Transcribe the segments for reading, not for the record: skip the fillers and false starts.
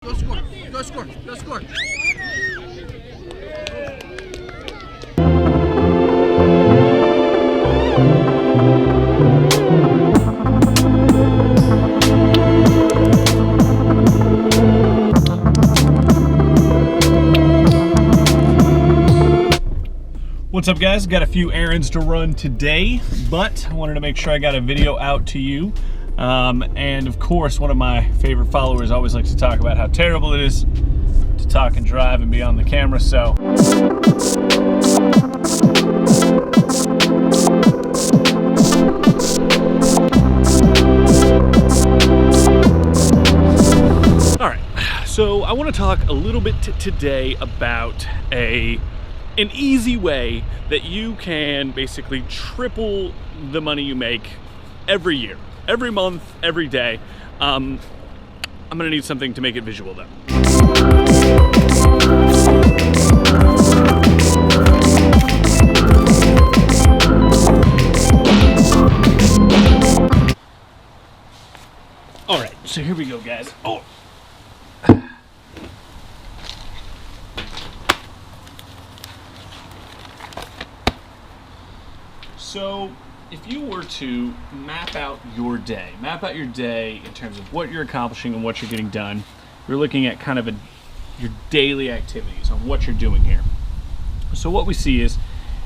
Go score. Go score. Go score. What's up, guys? Got a few errands to run today, but I wanted to make sure I got a video out to you. And of course, one of my favorite followers always likes to talk about how terrible it is to talk and drive and be on the camera, so. All right, so I want to talk a little bit today about an easy way that you can basically triple the money you make every year, every month, every day. I'm gonna need something to make it visual though. All right, so here we go, guys. Oh. So if you were to map out your day in terms of what you're accomplishing and what you're getting done, you're looking at kind of your daily activities on what you're doing here. So what we see is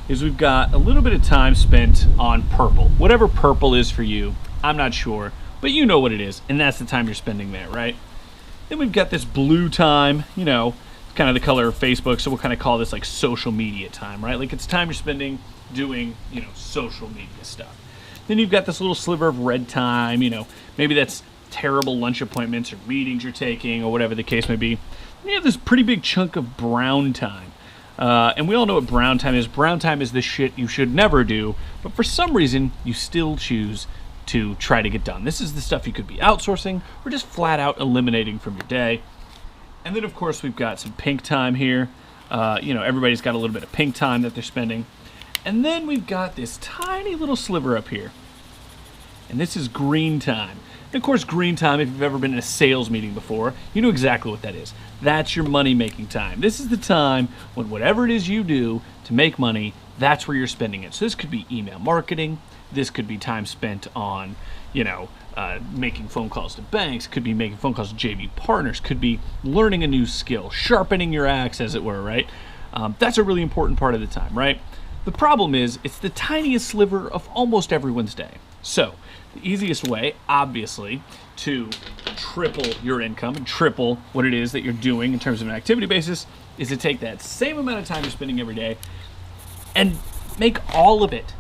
we've got a little bit of time spent on purple. Whatever purple is for you, I'm not sure, but you know what it is, and that's the time you're spending there, right? Then we've got this blue time, you know, kind of the color of Facebook, so we'll kind of call this like social media time, right? Like it's time you're spending doing, you know, social media stuff. Then you've got this little sliver of red time, you know, maybe that's terrible lunch appointments or meetings you're taking or whatever the case may be. Then you have this pretty big chunk of brown time. And we all know what brown time is. Brown time is the shit you should never do, but for some reason you still choose to try to get done. This is the stuff you could be outsourcing or just flat out eliminating from your day. And then of course we've got some pink time here. You know, everybody's got a little bit of pink time that they're spending. And then we've got this tiny little sliver up here. And this is green time. And of course, green time, if you've ever been in a sales meeting before, you know exactly what that is. That's your money-making time. This is the time when whatever it is you do to make money, that's where you're spending it. So this could be email marketing. This could be time spent on, you know, making phone calls to banks. Could be making phone calls to JV partners. Could be learning a new skill, sharpening your axe, as it were, right? That's a really important part of the time, right? The problem is, it's the tiniest sliver of almost everyone's day. So, the easiest way, obviously, to triple your income and triple what it is that you're doing in terms of an activity basis is to take that same amount of time you're spending every day and make all of it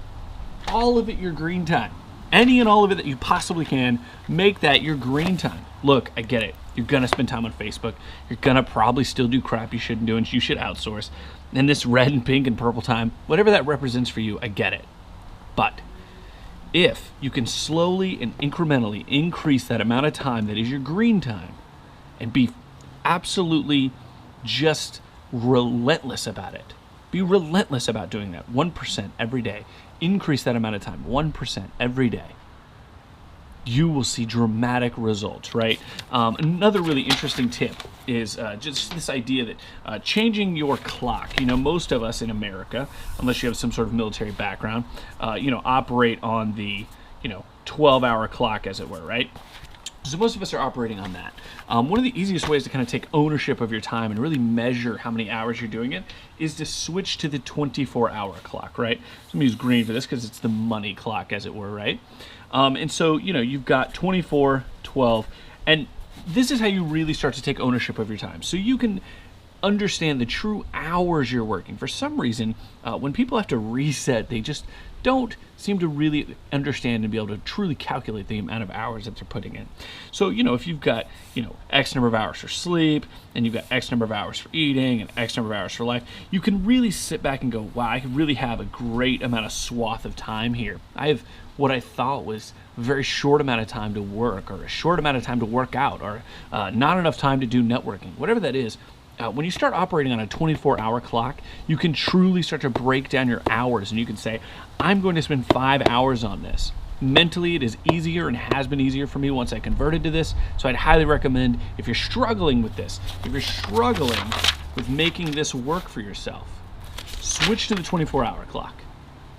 your green time. Any and all of it that you possibly can, make that your green time. Look, I get it. You're gonna spend time on Facebook. You're gonna probably still do crap you shouldn't do and you should outsource. And this red and pink and purple time, whatever that represents for you, I get it. But if you can slowly and incrementally increase that amount of time that is your green time and be absolutely just relentless about it. Be relentless about doing that. 1% every day. Increase that amount of time. 1% every day. You will see dramatic results, right? Another really interesting tip is just this idea that changing your clock. You know, most of us in America, unless you have some sort of military background, you know, operate on the, you know, 12-hour clock, as it were, right? So most of us are operating on that. One of the easiest ways to kind of take ownership of your time and really measure how many hours you're doing it is to switch to the 24-hour clock, right? So I'm gonna use green for this because it's the money clock, as it were, right? And so, you know, you've got 24, 12, and this is how you really start to take ownership of your time. So you can understand the true hours you're working. For some reason, when people have to reset, they just don't seem to really understand and be able to truly calculate the amount of hours that they're putting in. So, you know, if you've got, you know, X number of hours for sleep, and you've got X number of hours for eating, and X number of hours for life, you can really sit back and go, wow, I could really have a great amount of swath of time here. I have what I thought was a very short amount of time to work, or a short amount of time to work out, or not enough time to do networking, whatever that is. When you start operating on a 24-hour clock, you can truly start to break down your hours, and you can say, I'm going to spend 5 hours on this. Mentally, it is easier and has been easier for me once I converted to this. So I'd highly recommend, if you're struggling with this, if you're struggling with making this work for yourself, switch to the 24-hour clock.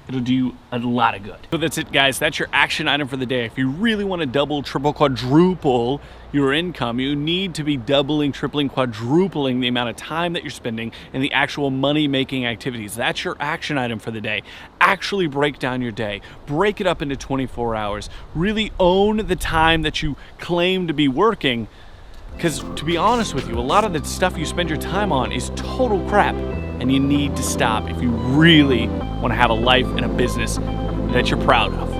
It'll do you a lot of good. So that's it, guys. That's your action item for the day. If you really want to double, triple, quadruple your income, you need to be doubling, tripling, quadrupling the amount of time that you're spending in the actual money-making activities. That's your action item for the day. Actually break down your day. Break it up into 24 hours. Really own the time that you claim to be working. Because to be honest with you, a lot of the stuff you spend your time on is total crap. And you need to stop if you really want to have a life and a business that you're proud of.